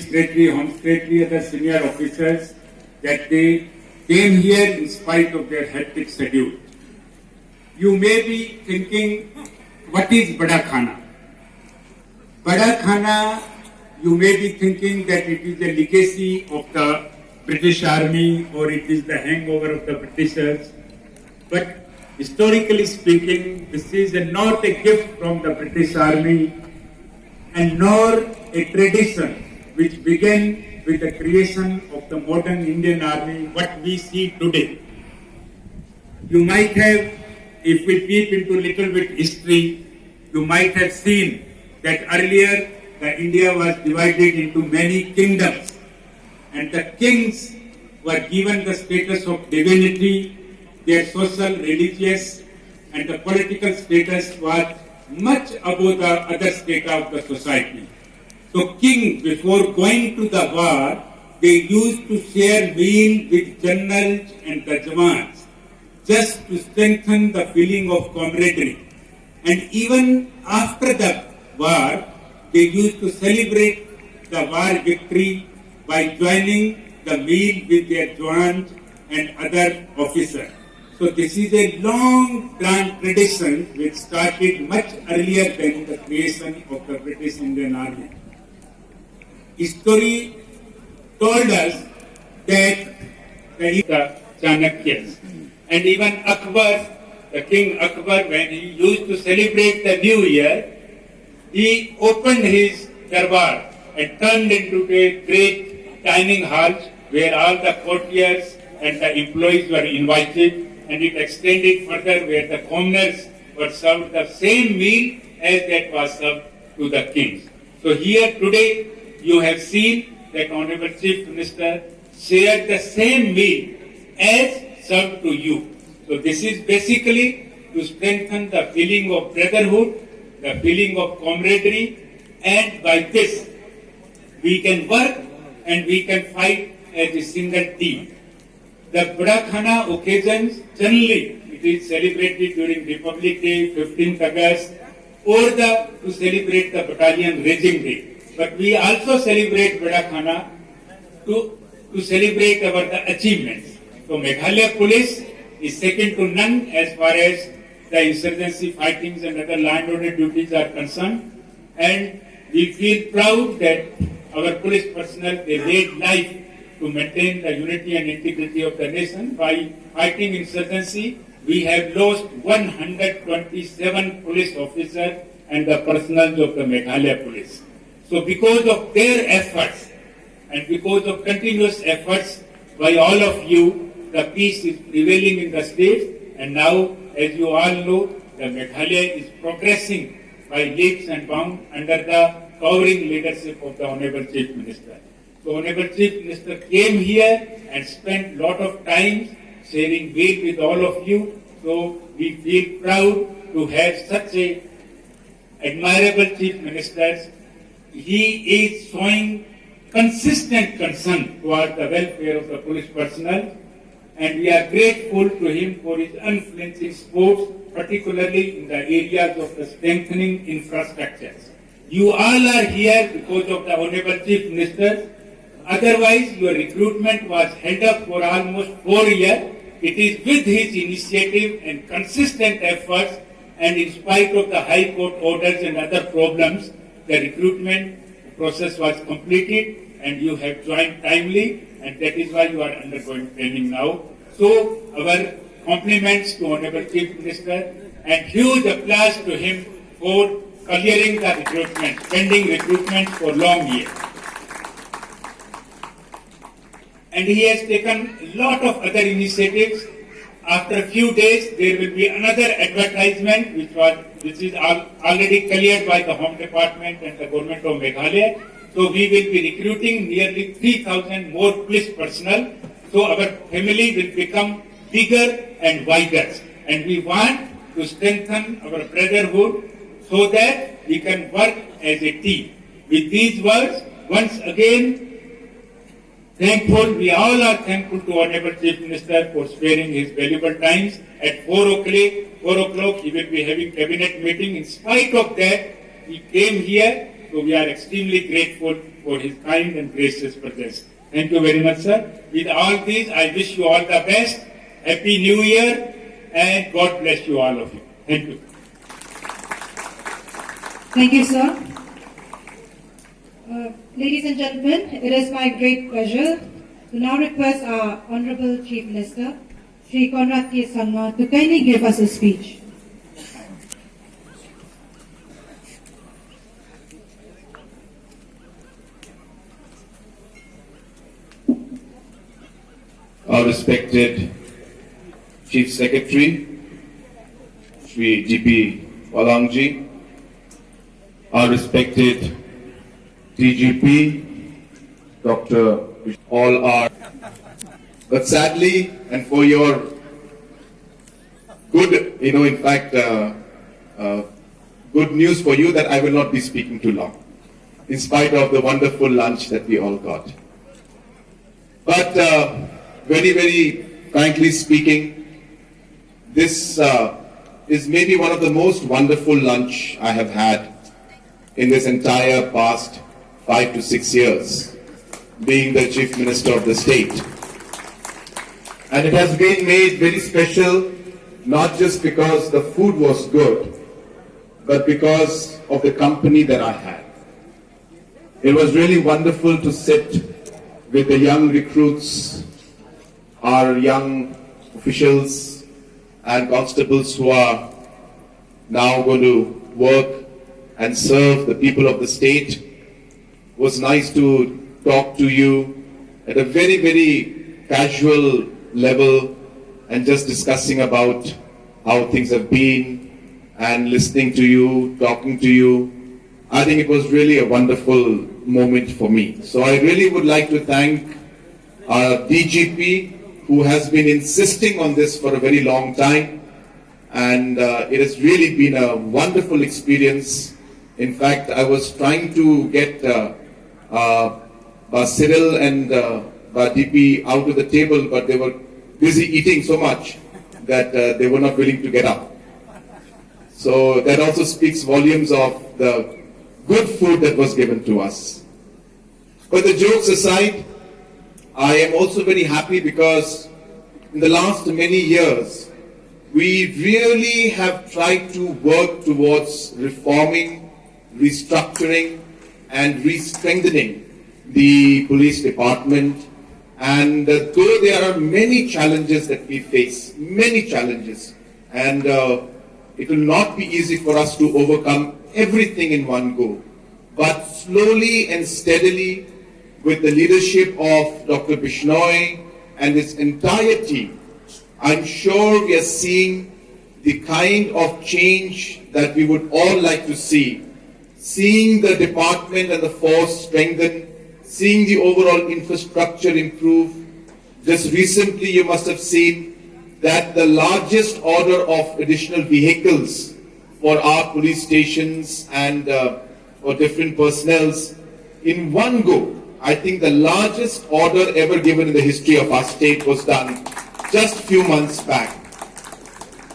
Secretary, Home Secretary, other senior officers, that they came here in spite of their hectic schedule. You may be thinking, what is Bara Khana? Bara Khana, you may be thinking that it is a legacy of the British Army or it is the hangover of the Britishers. But historically speaking, this is not a gift from the British Army and nor a tradition which began with the creation of the modern Indian Army, what we see today. You might have, if we peep into a little bit history, you might have seen that earlier the India was divided into many kingdoms and the kings were given the status of divinity. Their social, religious and the political status was much above the other strata of the society. So kings, before going to the war, they used to share meal with generals and the jawans just to strengthen the feeling of camaraderie. And even after the war, they used to celebrate the war victory by joining the meal with their jawans and other officers. So this is a long tradition which started much earlier than the creation of the British Indian Army. History told us that the Chanakyas and even Akbar, the King Akbar, when he used to celebrate the New Year, he opened his darbar and turned into a great dining hall where all the courtiers and the employees were invited, and it extended further where the commoners were served the same meal as that was served to the kings. So here today you have seen that Honorable Chief Minister shared the same meal as served to you. So this is basically to strengthen the feeling of brotherhood, the feeling of camaraderie, and by this we can work and we can fight as a single team. The Bara Khana occasions, generally it is celebrated during Republic Day, 15th August, or to celebrate the Battalion Raising Day. But we also celebrate Bara Khana to celebrate the achievements. So Meghalaya Police is second to none as far as the insurgency fightings and other land order duties are concerned. And we feel proud that our police personnel, they laid life to maintain the unity and integrity of the nation. By fighting insurgency, we have lost 127 police officers and the personnel of the Meghalaya Police. So because of their efforts and because of continuous efforts by all of you, the peace is prevailing in the state, and now, as you all know, the Meghalaya is progressing by leaps and bounds under the covering leadership of the Honorable Chief Minister. So Honorable Chief Minister came here and spent a lot of time sharing meal with all of you. So we feel proud to have such a admirable Chief Minister. He is showing consistent concern towards the welfare of the police personnel, and we are grateful to him for his unflinching support, particularly in the areas of the strengthening infrastructures. You all are here because of the Honorable Chief Minister. Otherwise, your recruitment was held up for almost 4 years. It is with his initiative and consistent efforts, and in spite of the High Court orders and other problems, the recruitment process was completed and you have joined timely, and that is why you are undergoing training now. So, our compliments to Honorable Chief Minister and huge applause to him for clearing the recruitment, pending recruitment for long years. And he has taken a lot of other initiatives. After a few days, there will be another advertisement which is already cleared by the Home Department and the Government of Meghalaya. So we will be recruiting nearly 3,000 more police personnel. So our family will become bigger and wider. And we want to strengthen our brotherhood so that we can work as a team. With these words, once again, we all are thankful to Honorable Chief Minister for sparing his valuable times. At 4 o'clock, he will be having cabinet meeting. In spite of that, he came here, so we are extremely grateful for for his kind and gracious presence. Thank you very much, sir. With all these, I wish you all the best. Happy New Year, and God bless you, all of you. Thank you. Thank you, sir. Ladies and gentlemen, it is my great pleasure to now request our Honorable Chief Minister, Sri Conrad T. Sangma, to kindly give us a speech. Our respected Chief Secretary, Sri G.P. Walangji, our respected DGP, Dr. all are. But sadly, and for your good, in fact, good news for you that I will not be speaking too long, in spite of the wonderful lunch that we all got. But very, very frankly speaking, this is maybe one of the most wonderful lunch I have had in this entire past 5 to 6 years, being the Chief Minister of the state. And it has been made very special, not just because the food was good, but because of the company that I had. It was really wonderful to sit with the young recruits, our young officials and constables who are now going to work and serve the people of the state. It was nice to talk to you at a very, very casual level and just discussing about how things have been and listening to you, talking to you. I think it was really a wonderful moment for me. So I really would like to thank our DGP, who has been insisting on this for a very long time, and it has really been a wonderful experience. In fact, I was trying to get Cyril and DP out of the table, but they were busy eating so much that they were not willing to get up. So that also speaks volumes of the good food that was given to us. But the jokes aside, I am also very happy because in the last many years, we really have tried to work towards reforming, restructuring, and re-strengthening the police department. And though there are many challenges that we face, many challenges, and it will not be easy for us to overcome everything in one go, but slowly and steadily, with the leadership of Dr. Bishnoi and his entire team, I'm sure we are seeing the kind of change that we would all like to see. Seeing the department and the force strengthen, seeing the overall infrastructure improve. Just recently you must have seen that the largest order of additional vehicles for our police stations and for different personnels in one go. I think the largest order ever given in the history of our state was done just a few months back.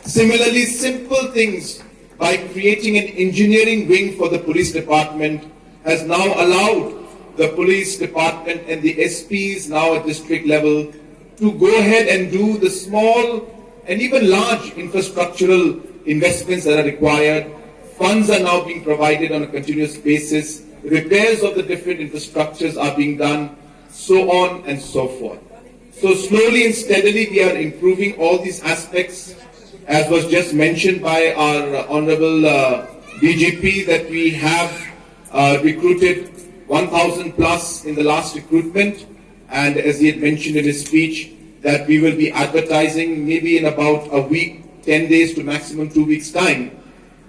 Similarly, simple things by creating an engineering wing for the police department has now allowed the police department and the SPs now at district level to go ahead and do the small and even large infrastructural investments that are required. Funds are now being provided on a continuous basis. Repairs of the different infrastructures are being done, so on and so forth. So slowly and steadily we are improving all these aspects, as was just mentioned by our Honorable DGP, that we have recruited 1,000 plus in the last recruitment, and as he had mentioned in his speech, that we will be advertising maybe in about a week, 10 days to maximum 2 weeks time.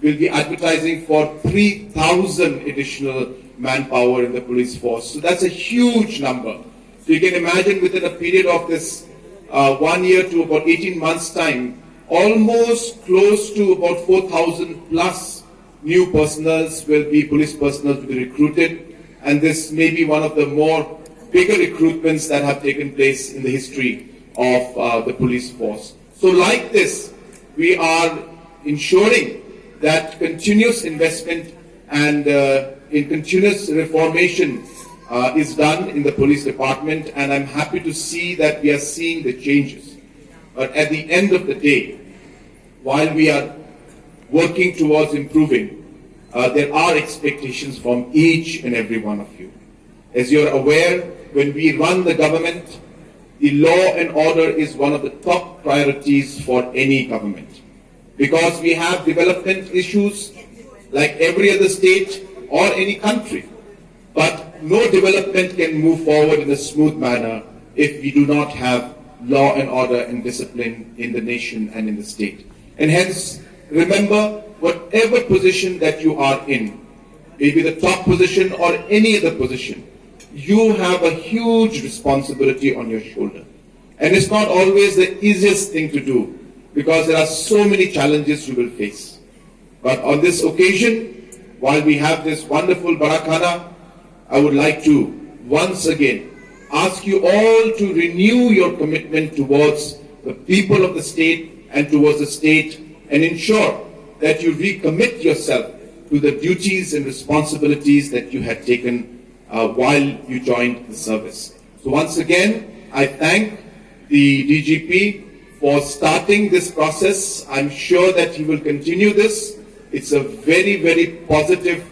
We'll be advertising for 3,000 additional manpower in the police force. So that's a huge number. So you can imagine within a period of this 1 year to about 18 months time, almost close to about 4,000 plus new personnels will be, police personnel will be recruited. And this may be one of the more bigger recruitments that have taken place in the history of the police force. So like this, we are ensuring that continuous investment and in continuous reformation is done in the police department, and I'm happy to see that we are seeing the changes. But at the end of the day, while we are working towards improving, there are expectations from each and every one of you. As you're aware, when we run the government, the law and order is one of the top priorities for any government. Because we have development issues like every other state or any country. But no development can move forward in a smooth manner if we do not have law and order and discipline in the nation and in the state. And hence, remember, whatever position that you are in, maybe the top position or any other position, you have a huge responsibility on your shoulder. And it's not always the easiest thing to do, because there are so many challenges you will face. But on this occasion, while we have this wonderful Bara Khana, I would like to once again ask you all to renew your commitment towards the people of the state and towards the state, and ensure that you recommit yourself to the duties and responsibilities that you had taken while you joined the service. So once again, I thank the DGP for starting this process. I'm sure that he will continue this. It's a very, very positive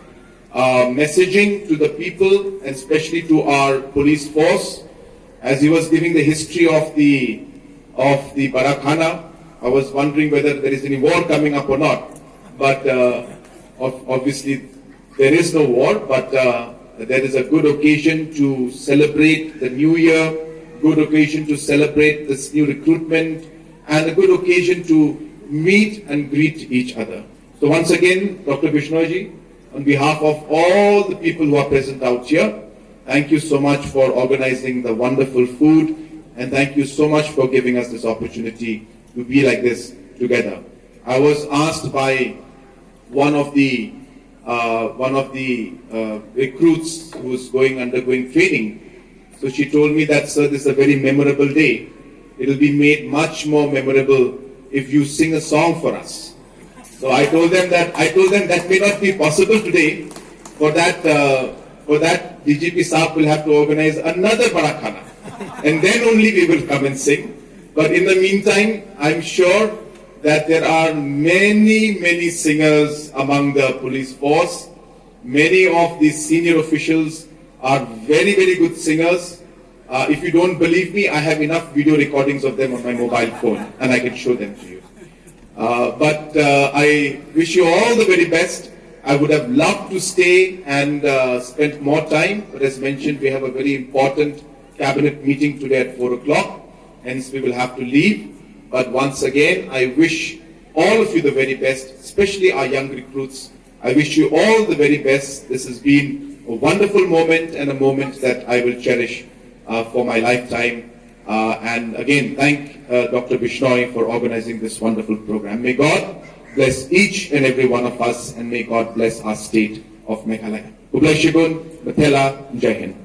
messaging to the people, and especially to our police force. As he was giving the history of the Bara Khana, I was wondering whether there is any war coming up or not. But obviously there is no war, but there is a good occasion to celebrate the new year, good occasion to celebrate this new recruitment, and a good occasion to meet and greet each other. So once again, Dr. Bishnoyji, on behalf of all the people who are present out here, thank you so much for organizing the wonderful food, and thank you so much for giving us this opportunity to be like this together. I was asked by one of the recruits who was undergoing training. So she told me that, sir, this is a very memorable day. It will be made much more memorable if you sing a song for us. So I told them that may not be possible today. For that, DGP Saab will have to organize another Bara Khana, and then only we will come and sing. But in the meantime, I'm sure that there are many, many singers among the police force. Many of the senior officials are very, very good singers. If you don't believe me, I have enough video recordings of them on my mobile phone, and I can show them to you. But I wish you all the very best. I would have loved to stay and spend more time, but as mentioned, we have a very important cabinet meeting today at 4 o'clock, hence we will have to leave. But once again, I wish all of you the very best, especially our young recruits. I wish you all the very best. This has been a wonderful moment, and a moment that I will cherish for my lifetime. And again, thank Dr. Bishnoy for organizing this wonderful program. May God bless each and every one of us, and may God bless our state of Meghalaya. Ublai Shigun, Mathela, Jai Hind.